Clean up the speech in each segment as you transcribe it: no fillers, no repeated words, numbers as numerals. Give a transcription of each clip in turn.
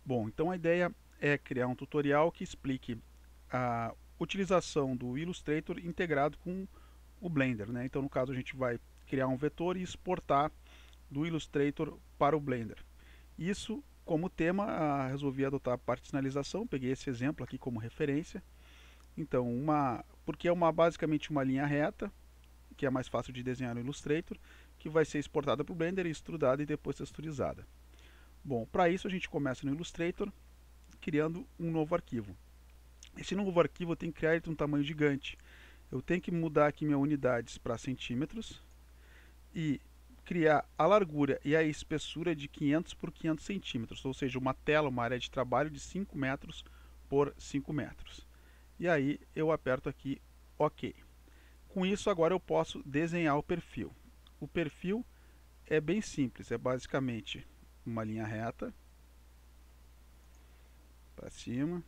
Bom, então a ideia é criar um tutorial que explique a utilização do Illustrator integrado com o Blender, né? Então, no caso, a gente vai criar um vetor e exportar do Illustrator para o Blender. Isso, como tema, resolvi adotar a parte de sinalização, peguei esse exemplo aqui como referência. Então, porque é basicamente uma linha reta, que é mais fácil de desenhar no Illustrator, que vai ser exportada para o Blender, extrudada e depois texturizada. Bom, para isso a gente começa no Illustrator, criando um novo arquivo. Esse novo arquivo eu tenho que criar ele de um tamanho gigante. Eu tenho que mudar aqui minhas unidades para centímetros e criar a largura e a espessura de 500 por 500 centímetros, ou seja, uma tela, uma área de trabalho de 5 metros por 5 metros. E aí eu aperto aqui OK. Com isso agora eu posso desenhar o perfil. O perfil é bem simples, é basicamente uma linha reta para cima,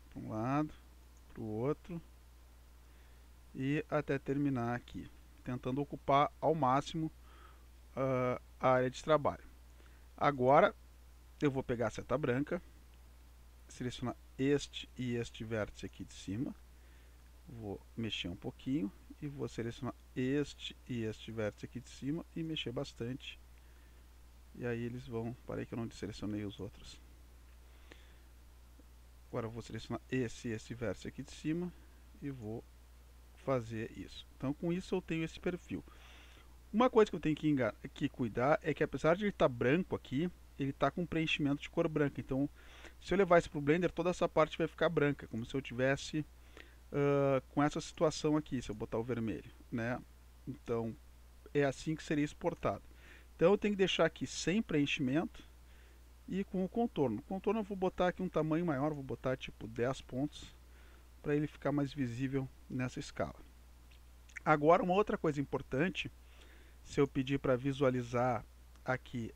para um lado, para o outro e até terminar aqui, tentando ocupar ao máximo a área de trabalho. Agora eu vou pegar a seta branca, selecionar este e este vértice aqui de cima, vou mexer um pouquinho e vou selecionar este e este vértice aqui de cima e mexer bastante. E aí eles vão... Parei que eu não selecionei os outros. Agora eu vou selecionar esse e esse vértice aqui de cima e vou fazer isso. Então com isso eu tenho esse perfil. Uma coisa que eu tenho que cuidar é que apesar de ele estar branco aqui, ele está com preenchimento de cor branca. Então se eu levar isso para o Blender, toda essa parte vai ficar branca, como se eu tivesse com essa situação aqui, se eu botar o vermelho, né? Então é assim que seria exportado. Então eu tenho que deixar aqui sem preenchimento e com o contorno. O contorno eu vou botar aqui um tamanho maior, vou botar tipo 10 pontos para ele ficar mais visível nessa escala. Agora uma outra coisa importante, se eu pedir para visualizar aqui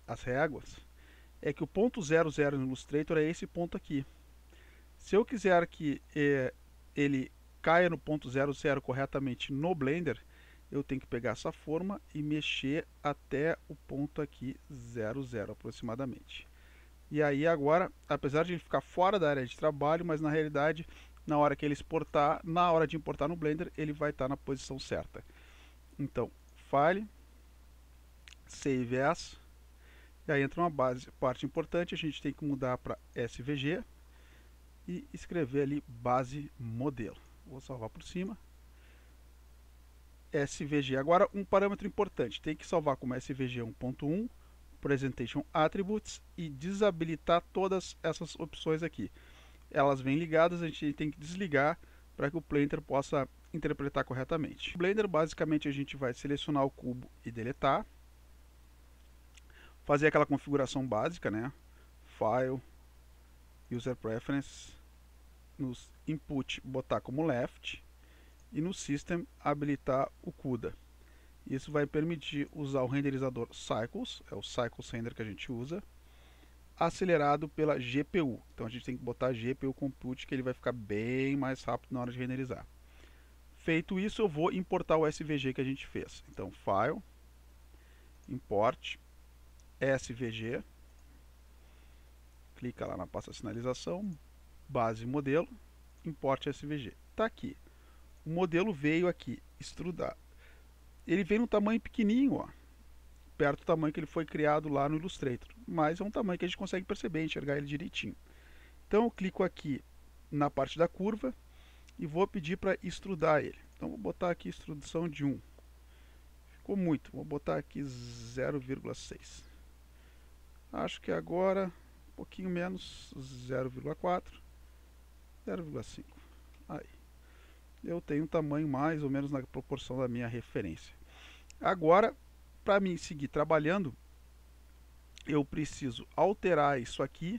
as réguas, é que o ponto 00 no Illustrator é esse ponto aqui. Se eu quiser que ele caia no ponto 00 corretamente no Blender, eu tenho que pegar essa forma e mexer até o ponto aqui 00 aproximadamente. E aí agora, apesar de ele ficar fora da área de trabalho, mas na realidade, na hora que ele exportar, na hora de importar no Blender, ele vai estar na posição certa. Então, File, Save As, e aí entra uma parte importante, a gente tem que mudar para SVG e escrever ali base modelo. Vou salvar por cima. SVG. Agora um parâmetro importante, tem que salvar como SVG 1.1, Presentation Attributes e desabilitar todas essas opções aqui. Elas vêm ligadas, a gente tem que desligar para que o Blender possa interpretar corretamente. No Blender, basicamente, a gente vai selecionar o cubo e deletar, fazer aquela configuração básica, né? File, User Preference, nos Input botar como Left e no System habilitar o CUDA. Isso vai permitir usar o renderizador Cycles, é o Cycles Render que a gente usa, acelerado pela GPU. Então a gente tem que botar GPU Compute, que ele vai ficar bem mais rápido na hora de renderizar. Feito isso, eu vou importar o SVG que a gente fez. Então, File, Import, SVG, clica lá na pasta sinalização, base modelo, import SVG. Está aqui. O modelo veio aqui, extrudar. Ele veio num tamanho pequenininho, ó, perto do tamanho que ele foi criado lá no Illustrator, mas é um tamanho que a gente consegue perceber, enxergar ele direitinho. Então eu clico aqui na parte da curva e vou pedir para extrudar ele. Então vou botar aqui extrudação de 1. Ficou muito, vou botar aqui 0,6. Acho que agora um pouquinho menos, 0,4, 0,5. Aí. Eu tenho um tamanho mais ou menos na proporção da minha referência. Agora, para mim seguir trabalhando, eu preciso alterar isso aqui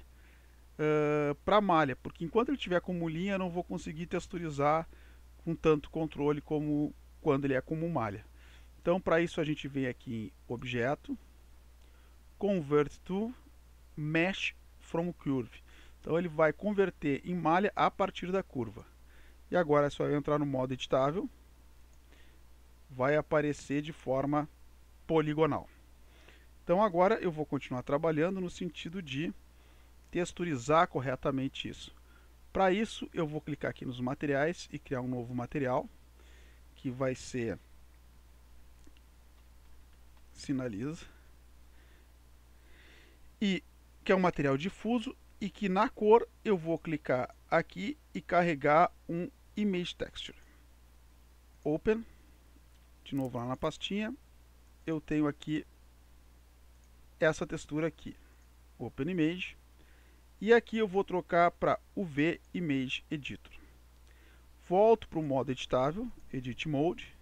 para malha, porque enquanto ele estiver como linha, eu não vou conseguir texturizar com tanto controle como quando ele é como malha. Então, para isso, a gente vem aqui em Objeto, Convert to Mesh from Curve. Então, ele vai converter em malha a partir da curva. E agora é só eu entrar no modo editável, vai aparecer de forma poligonal. Então agora eu vou continuar trabalhando no sentido de texturizar corretamente isso. Para isso eu vou clicar aqui nos materiais e criar um novo material, que vai ser sinaliza, e que é um material difuso, e que na cor eu vou clicar aqui e carregar um Image Texture. Open, de novo lá na pastinha, eu tenho aqui essa textura aqui, Open Image, e aqui eu vou trocar para UV Image Editor. Volto para o modo editável, Edit Mode,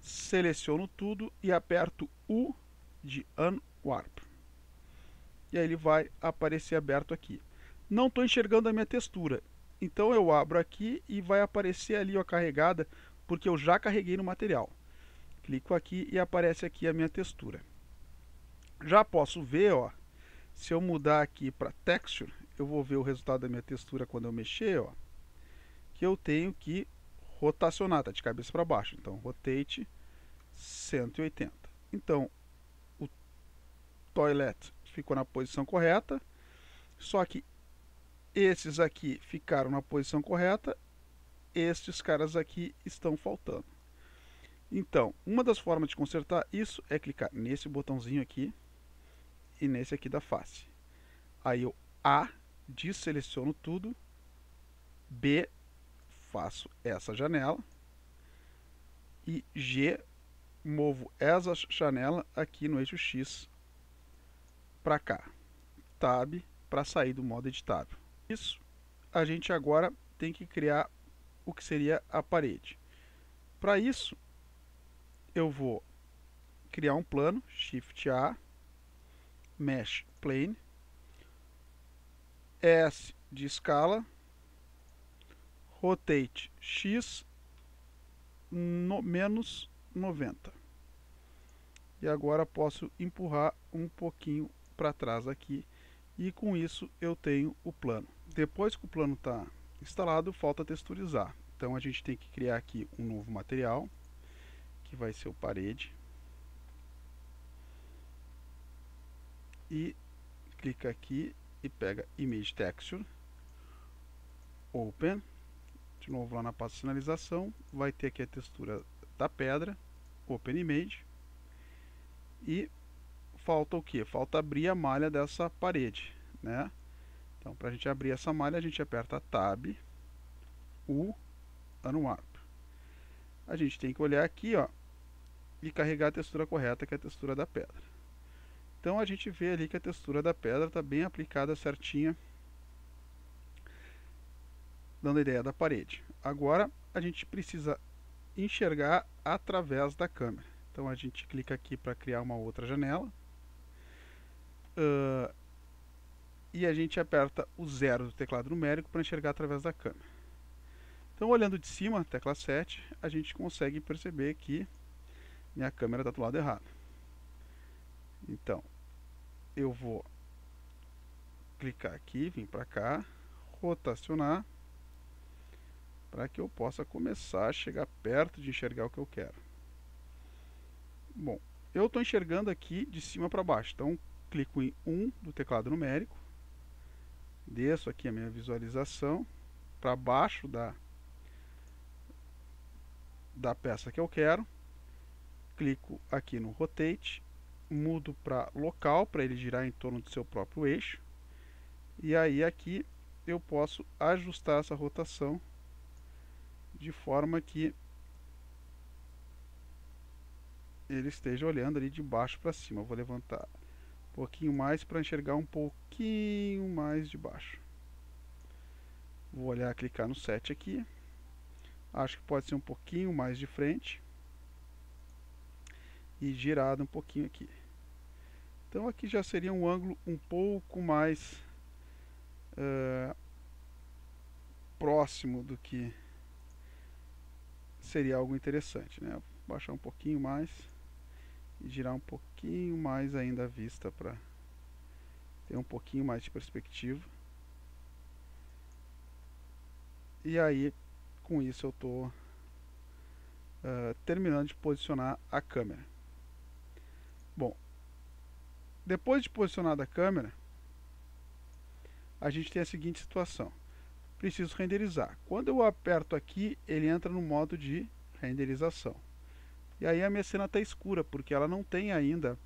seleciono tudo e aperto U de Unwarp. E aí ele vai aparecer aberto aqui. Não estou enxergando a minha textura, então eu abro aqui e vai aparecer ali a carregada, porque eu já carreguei no material. Clico aqui e aparece aqui a minha textura. Já posso ver, ó, se eu mudar aqui para Texture, eu vou ver o resultado da minha textura quando eu mexer, ó, que eu tenho que rotacionar, tá de cabeça para baixo. Então, Rotate 180. Então, o toilet ficou na posição correta, só que esses aqui ficaram na posição correta, estes caras aqui estão faltando. Então, uma das formas de consertar isso é clicar nesse botãozinho aqui e nesse aqui da face. Aí eu desseleciono tudo, B, faço essa janela, e G, movo essa janela aqui no eixo X para cá. Tab para sair do modo editável. Isso, a gente agora tem que criar o que seria a parede. Para isso, eu vou criar um plano, Shift A, Mesh Plane, S de escala, Rotate X menos 90. E agora posso empurrar um pouquinho para trás aqui, e com isso eu tenho o plano. Depois que o plano está instalado, falta texturizar. Então a gente tem que criar aqui um novo material, que vai ser o parede. E clica aqui e pega Image Texture, Open, de novo lá na pasta de sinalização, vai ter aqui a textura da pedra, Open Image, e falta o que? Falta abrir a malha dessa parede, né? Então, para a gente abrir essa malha, a gente aperta Tab, U, Unwarp. A gente tem que olhar aqui, ó, e carregar a textura correta, que é a textura da pedra. Então, a gente vê ali que a textura da pedra está bem aplicada, certinha, dando a ideia da parede. Agora, a gente precisa enxergar através da câmera. Então, a gente clica aqui para criar uma outra janela. E a gente aperta o 0 do teclado numérico para enxergar através da câmera. Então, olhando de cima, tecla 7, a gente consegue perceber que minha câmera está do lado errado. Então, eu vou clicar aqui, vir para cá, rotacionar, para que eu possa começar a chegar perto de enxergar o que eu quero. Bom, eu estou enxergando aqui de cima para baixo, então clico em 1 do teclado numérico, desço aqui a minha visualização para baixo da peça que eu quero, clico aqui no Rotate, mudo para local, para ele girar em torno do seu próprio eixo, e aí aqui eu posso ajustar essa rotação de forma que ele esteja olhando ali de baixo para cima. Eu vou levantar um pouquinho mais para enxergar um pouquinho mais de baixo. Vou olhar, clicar no 7 aqui. Acho que pode ser um pouquinho mais de frente. E girado um pouquinho aqui. Então aqui já seria um ângulo um pouco mais próximo do que seria algo interessante, né? Vou baixar um pouquinho mais e girar um pouquinho mais ainda a vista para ter um pouquinho mais de perspectiva. E aí, com isso eu estou terminando de posicionar a câmera. Bom, Depois de posicionada a câmera, a gente tem a seguinte situação. Preciso renderizar. Quando eu aperto aqui, ele entra no modo de renderização. E aí a minha cena está escura, porque ela não tem ainda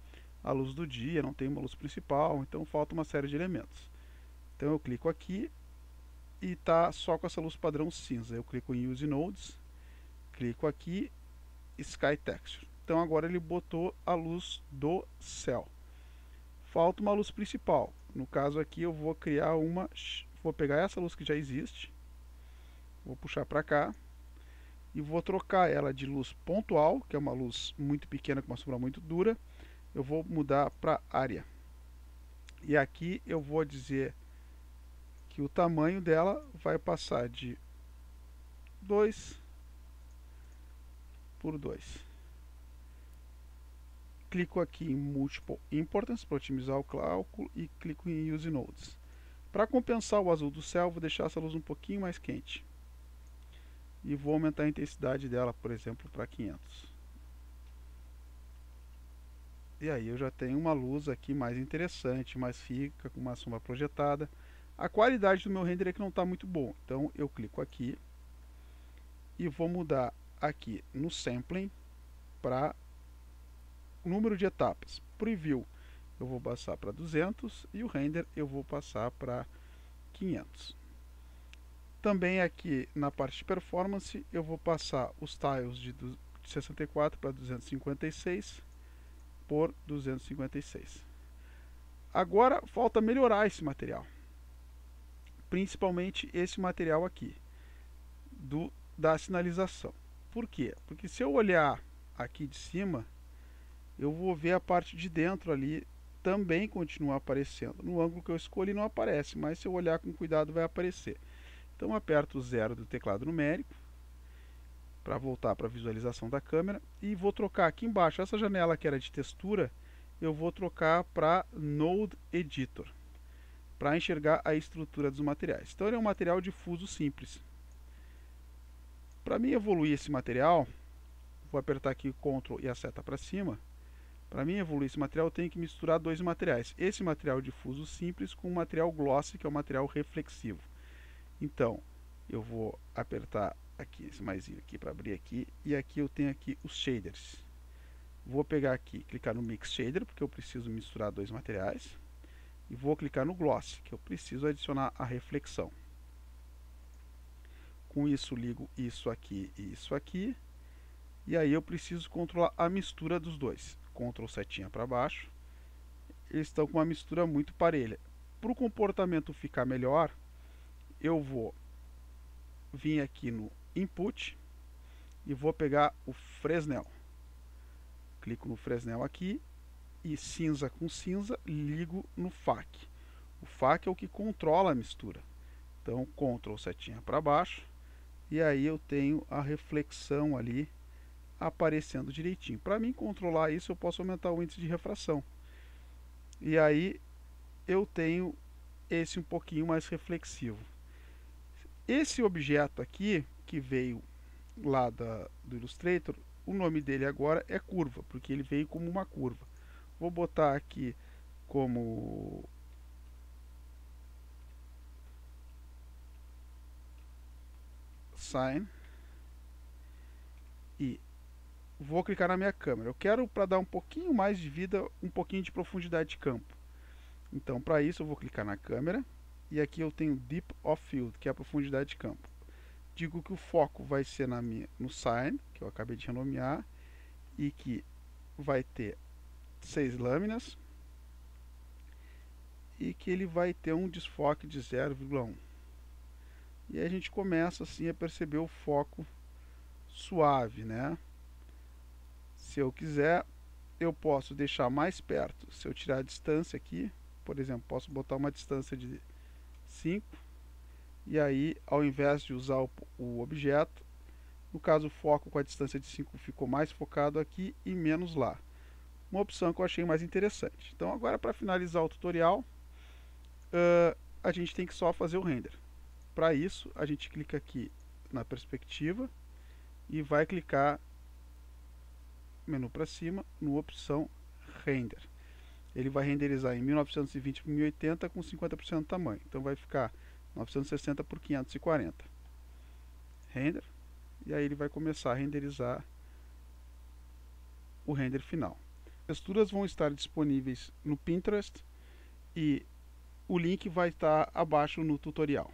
a luz do dia, não tem uma luz principal, então falta uma série de elementos. Então eu clico aqui e está só com essa luz padrão cinza. Eu clico em Use Nodes, clico aqui, Sky Texture. Então agora ele botou a luz do céu. Falta uma luz principal. No caso aqui eu vou criar uma, vou pegar essa luz que já existe, vou puxar para cá e vou trocar ela de luz pontual, que é uma luz muito pequena com uma sombra muito dura. Eu vou mudar para área. E aqui eu vou dizer que o tamanho dela vai passar de 2 por 2. Clico aqui em Multiple Importance para otimizar o cálculo e clico em Use Nodes. Para compensar o azul do céu, vou deixar essa luz um pouquinho mais quente. E vou aumentar a intensidade dela, por exemplo, para 500. E aí eu já tenho uma luz aqui mais interessante, mais rica, com uma sombra projetada. A qualidade do meu render é que não está muito bom. Então eu clico aqui e vou mudar aqui no Sampling para número de etapas. Preview eu vou passar para 200 e o render eu vou passar para 500. Também aqui na parte de performance eu vou passar os tiles de 64 para 256 por 256. Agora falta melhorar esse material, principalmente esse material aqui da sinalização. Por quê? Porque se eu olhar aqui de cima, eu vou ver a parte de dentro ali também continuar aparecendo. No ângulo que eu escolhi não aparece, mas se eu olhar com cuidado vai aparecer. Então aperto o 0 do teclado numérico para voltar para a visualização da câmera e vou trocar aqui embaixo, essa janela que era de textura, eu vou trocar para Node Editor, para enxergar a estrutura dos materiais. Então ele é um material difuso simples. Para mim evoluir esse material, vou apertar aqui Ctrl e a seta para cima. Para mim evoluir esse material, eu tenho que misturar dois materiais. Esse material difuso simples com o material glossy, que é o material reflexivo. Então, eu vou apertar aqui esse maisinho aqui para abrir aqui. E aqui eu tenho aqui os shaders. Vou pegar aqui, clicar no Mix Shader, porque eu preciso misturar dois materiais. E vou clicar no Gloss, que eu preciso adicionar a reflexão. Com isso, ligo isso aqui e isso aqui. E aí eu preciso controlar a mistura dos dois. Ctrl setinha para baixo. Eles estão com uma mistura muito parelha. Para o comportamento ficar melhor, eu vou vir aqui no Input e vou pegar o Fresnel. Clico no Fresnel aqui e cinza com cinza, ligo no FAC. O FAC é o que controla a mistura. Então, Ctrl setinha para baixo e aí eu tenho a reflexão ali aparecendo direitinho. Para mim controlar isso, eu posso aumentar o índice de refração. E aí eu tenho esse um pouquinho mais reflexivo. Esse objeto aqui, que veio lá do Illustrator, o nome dele agora é curva, porque ele veio como uma curva. Vou botar aqui como Sign e vou clicar na minha câmera. Eu quero, para dar um pouquinho mais de vida, um pouquinho de profundidade de campo. Então, para isso, eu vou clicar na câmera e aqui eu tenho Deep of Field, que é a profundidade de campo. Digo que o foco vai ser no Sign, que eu acabei de renomear, e que vai ter 6 lâminas e que ele vai ter um desfoque de 0,1. E aí a gente começa assim a perceber o foco suave, né? Se eu quiser, eu posso deixar mais perto. Se eu tirar a distância aqui, por exemplo, posso botar uma distância de 5. E aí, ao invés de usar o objeto, no caso o foco com a distância de 5 ficou mais focado aqui e menos lá. Uma opção que eu achei mais interessante. Então agora, para finalizar o tutorial, a gente tem que só fazer o render. Para isso, a gente clica aqui na perspectiva e vai clicar menu para cima, no opção Render. ele vai renderizar em 1920 por 1080 com 50% do tamanho. Então vai ficar 960 por 540. Render. E aí ele vai começar a renderizar o render final. As texturas vão estar disponíveis no Pinterest e o link vai estar abaixo no tutorial.